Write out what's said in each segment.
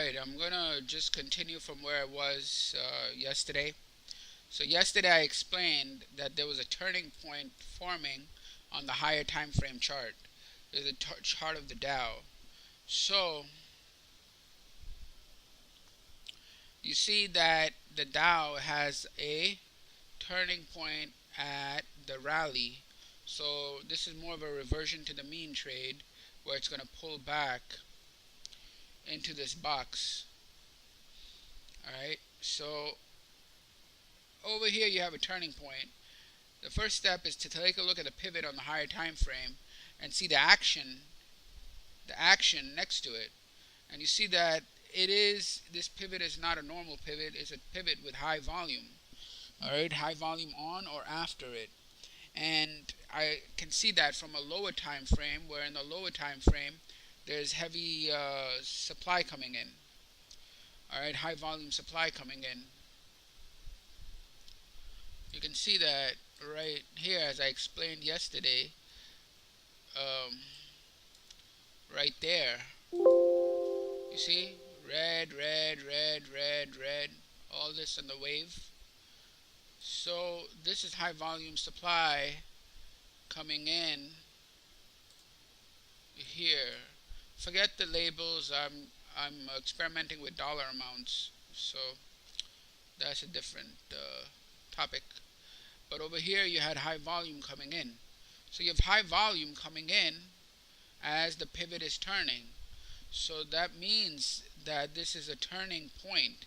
Alright, I'm gonna just continue from where I was yesterday. So yesterday I explained that there was a turning point forming on the higher time frame chart. There's a chart of the Dow. So you see that the Dow has a turning point at the rally. So this is more of a reversion to the mean trade where it's going to pull back into this box. Alright, so over here you have a turning point. The first step is to take a look at the pivot on the higher time frame and see the action next to it. And you see that this pivot is not a normal pivot, it's a pivot with high volume. Alright, high volume on or after it. And I can see that from a lower time frame, where in the lower time frame there's heavy supply coming in. Alright, high volume supply coming in. You can see that right here, as I explained yesterday, um, right there. You see? Red, red, red, red, red. All this in the wave. So this is high volume supply coming in here. Forget the labels. I'm experimenting with dollar amounts, so that's a different topic. But over here you had high volume coming in. So you have high volume coming in as the pivot is turning. So that means that this is a turning point.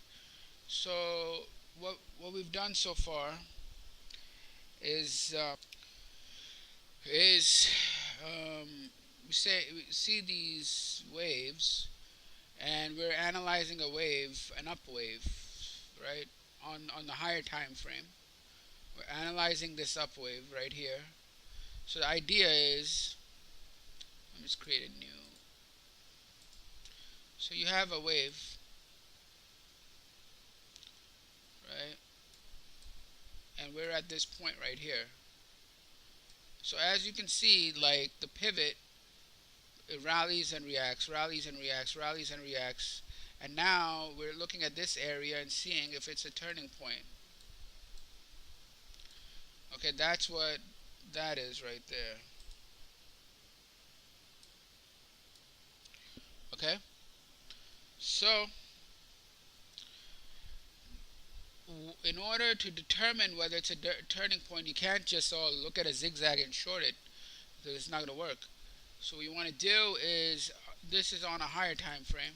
So what we've done so far is we see these waves, and we're analyzing a wave, an up wave, right, on the higher time frame. We're analyzing this up wave right here. So the idea is, let me just create a new. So you have a wave, right, and we're at this point right here. So as you can see, like the pivot, it rallies and reacts, rallies and reacts, rallies and reacts, and now we're looking at this area and seeing if it's a turning point. Okay, that's what that is right there. Okay, so in order to determine whether it's a turning point, you can't just look at a zigzag and short it, because it's not going to work. So what you want to do is, this is on a higher time frame.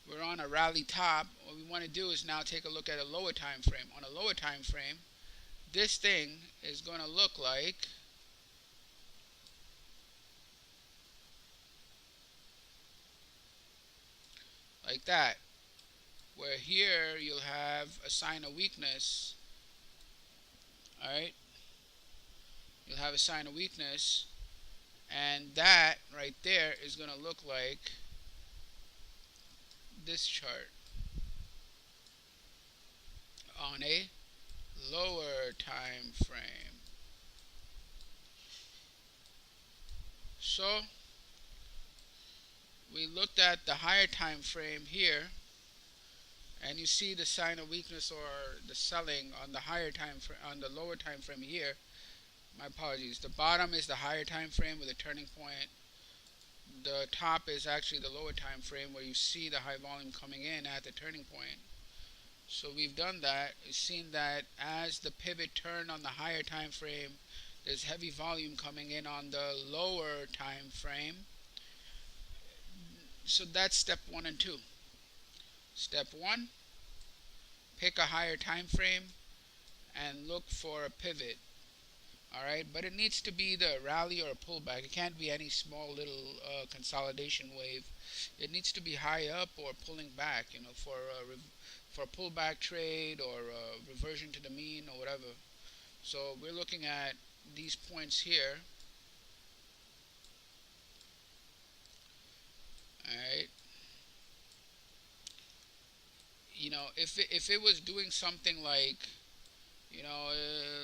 We're on a rally top. What we want to do is now take a look at a lower time frame. On a lower time frame, this thing is going to look like that, where here you'll have a sign of weakness. Alright, you'll have a sign of weakness, and that right there is going to look like this chart on a lower time frame. So we looked at the higher time frame here, and you see the sign of weakness or the selling on the higher time frame, on the lower time frame here. My apologies. The bottom is the higher time frame with a turning point. The top is actually the lower time frame where you see the high volume coming in at the turning point. So we've done that. We've seen that as the pivot turned on the higher time frame, there's heavy volume coming in on the lower time frame. So that's step 1 and 2. Step 1, pick a higher time frame and look for a pivot. Alright, but it needs to be the rally or a pullback. It can't be any small little consolidation wave. It needs to be high up or pulling back, for a pullback trade or a reversion to the mean or whatever. So we're looking at these points here. Alright, if it was doing something like,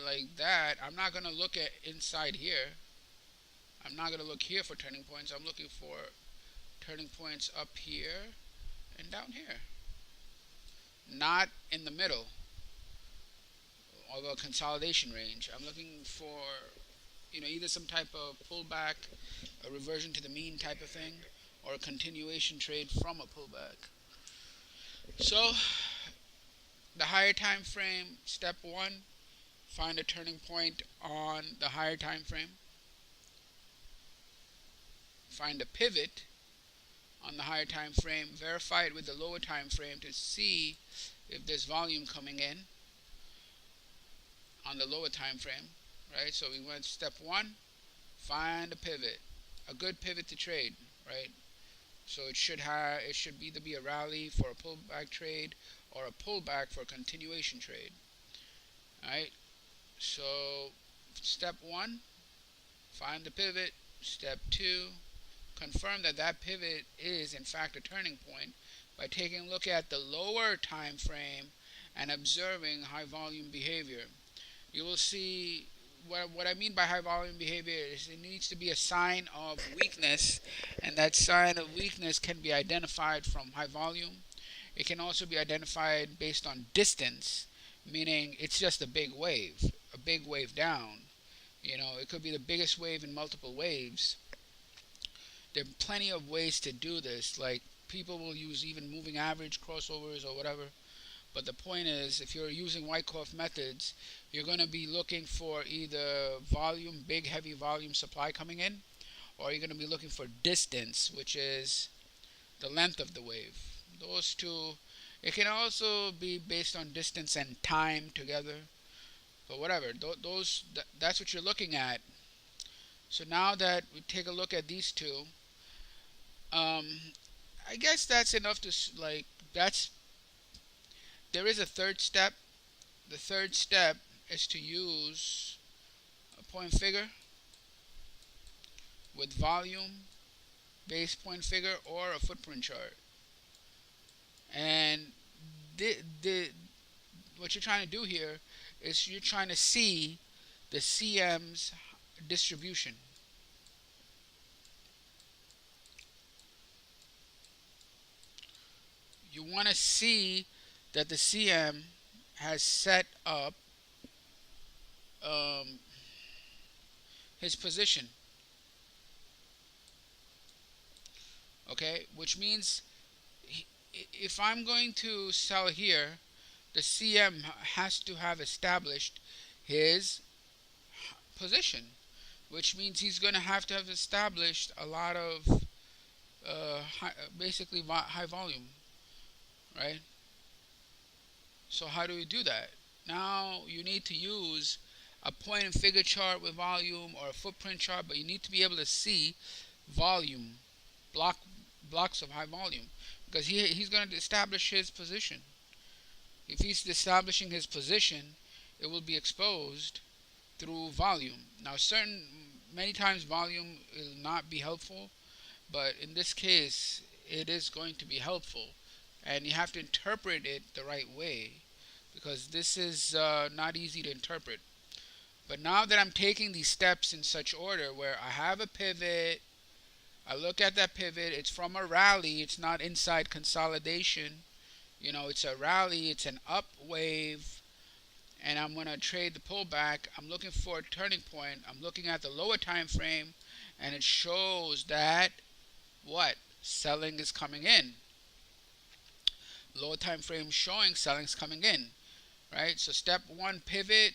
like that, I'm not going to look at inside here. I'm I'm not going to look here for turning points. I'm looking for turning points up here and down here, not in the middle of a consolidation range. I'm looking for, either some type of pullback, a reversion to the mean type of thing, or a continuation trade from a pullback. So the higher time frame, step one, find a turning point on the higher time frame. Find a pivot on the higher time frame, verify it with the lower time frame to see if there's volume coming in on the lower time frame, right? So we went step one, find a pivot, a good pivot to trade, right? So it should either be a rally for a pullback trade or a pullback for a continuation trade. All right. So step one, find the pivot. Step two, confirm that that pivot is in fact a turning point by taking a look at the lower time frame and observing high volume behavior. You will see what I mean by high volume behavior is it needs to be a sign of weakness, and that sign of weakness can be identified from high volume. It can also be identified based on distance, meaning it's just a big wave down. It could be the biggest wave in multiple waves. There are plenty of ways to do this, like people will use even moving average crossovers or whatever. But the point is, if you're using Wyckoff methods, you're going to be looking for either volume, big heavy volume supply coming in, or you're going to be looking for distance, which is the length of the wave. Those two, it can also be based on distance and time together, but whatever. That's what you're looking at. So now that we take a look at these two, I guess that's enough to there is a third step. The third step is to use a point figure with volume, base point figure, or a footprint chart. And what you're trying to do here is you're trying to see the CM's distribution. You want to see that the CM has set up his position. Okay, which means if I'm going to sell here, the CM has to have established his position, which means he's going to have established a lot of basically high volume, right? So how do we do that? Now you need to use a point and figure chart with volume or a footprint chart, but you need to be able to see volume, blocks of high volume, because he's going to establish his position. If he's establishing his position, it will be exposed through volume. Now many times volume will not be helpful, but in this case it is going to be helpful, and you have to interpret it the right way, because this is not easy to interpret. But now that I'm taking these steps in such order where I have a pivot, I look at that pivot, it's from a rally, it's not inside consolidation, it's a rally, it's an up wave, and I'm going to trade the pullback. I'm looking for a turning point. I'm looking at the lower time frame, and it shows that selling is coming in. Lower time frame showing selling is coming in, right? So step one, pivot,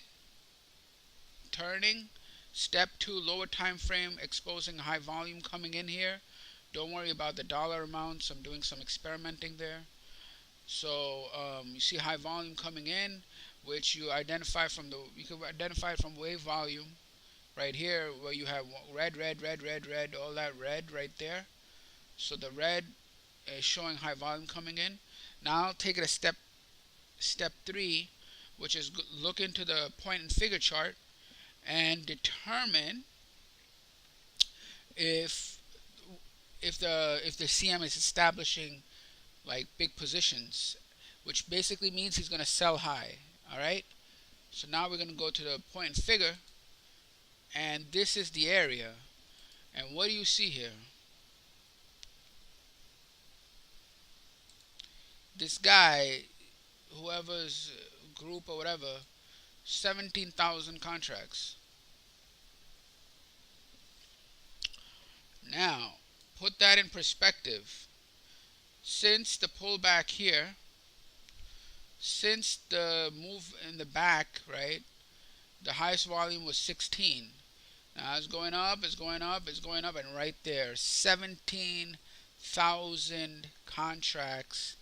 turning. Step two, lower time frame exposing high volume coming in here. Don't worry about the dollar amounts. I'm doing some experimenting there. So you see high volume coming in, which you can identify from wave volume right here, where you have red, all that red right there. So the red is showing high volume coming in. Now take it a step three, which is look into the point and figure chart and determine if the CM is establishing like big positions, which basically means he's going to sell high. All right. So now we're going to go to the point and figure, and this is the area. And what do you see here? This guy, whoever's group or whatever, 17,000 contracts. Now, put that in perspective. Since the pullback here, since the move in the back, right, the highest volume was 16. Now it's going up, it's going up, it's going up, and right there, 17,000 contracts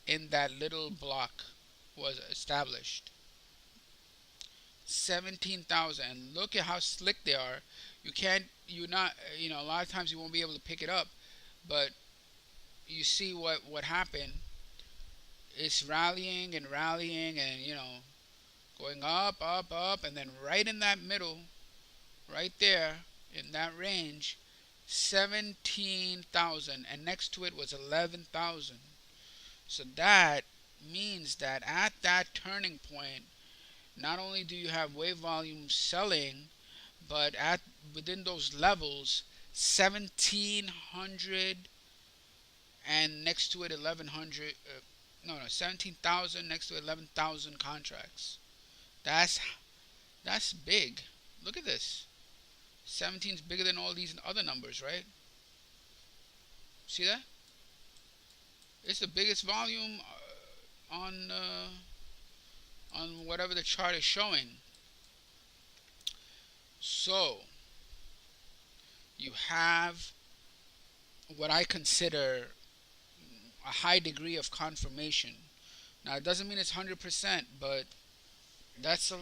in that little block was established. 17,000. And look at how slick they are. You can't, you're not, a lot of times you won't be able to pick it up, but you see what happened. It's rallying and rallying and, going up, up, up, and then right in that middle, right there in that range, 17,000, and next to it was 11,000. So that means that at that turning point, not only do you have wave volume selling, but at within those levels, 1,700 and next to it 1,100. No, 17,000 next to 11,000 contracts. That's that's big. Look at this. 17 is bigger than all these other numbers, right? See that? It's the biggest volume on whatever the chart is showing. So you have what I consider a high degree of confirmation. Now it doesn't mean it's 100%, but that's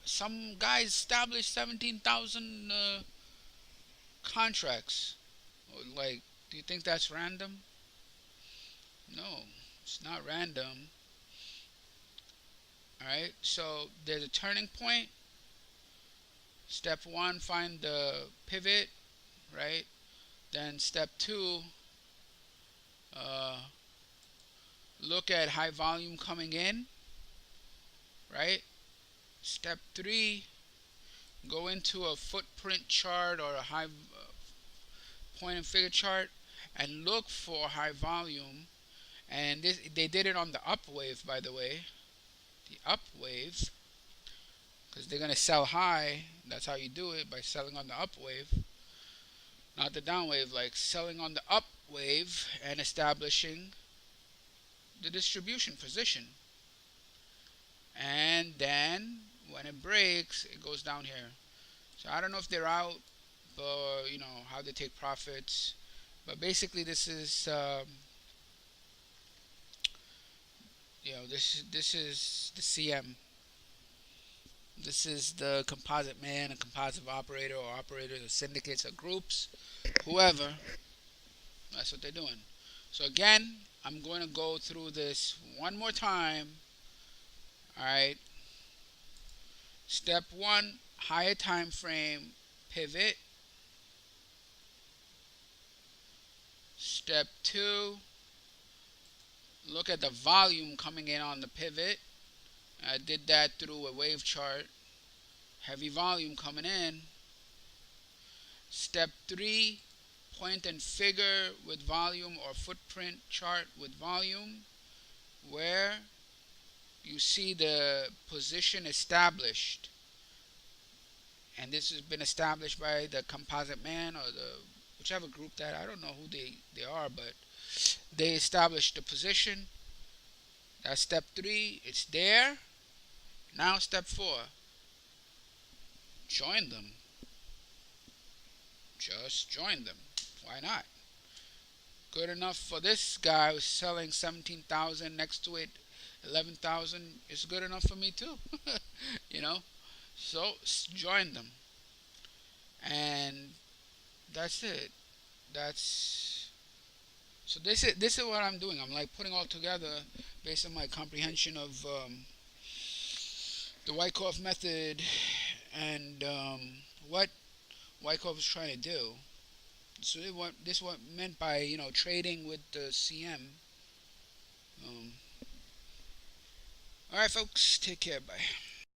some guys established 17,000 contracts. Like, do you think that's random? No, it's not random. Alright, so there's a turning point. Step one, find the pivot, right? Then step two, look at high volume coming in, right? Step three, go into a footprint chart or a high point and figure chart and look for high volume. And this, they did it on the up wave, by the way. The up wave, because they're going to sell high. That's how you do it, by selling on the up wave. Not the down wave, like selling on the up wave and establishing the distribution position. And then when it breaks, it goes down here. So I don't know if they're out, but how they take profits. But basically, this is this is the CM. This is the composite man, a composite operator, or operators, or syndicates, or groups, whoever. That's what they're doing. So again, I'm going to go through this one more time. Alright. Step one, higher time frame pivot. Step two, look at the volume coming in on the pivot. I did that through a wave chart. Heavy volume coming in. Step three, point and figure with volume, or footprint chart with volume, where you see the position established. And this has been established by the composite man, or the whichever group that, I don't know who they are, but they established the position. That's step three. It's there. Now step four. Join them. Just join them. Why not? Good enough for this guy who's selling 17,000, next to it 11,000. It's good enough for me too. So join them. And that's it. So this is what I'm doing. I'm like putting all together based on my comprehension of the Wyckoff method and what Wyckoff is trying to do. So this what meant by trading with the CM. All right, folks. Take care. Bye.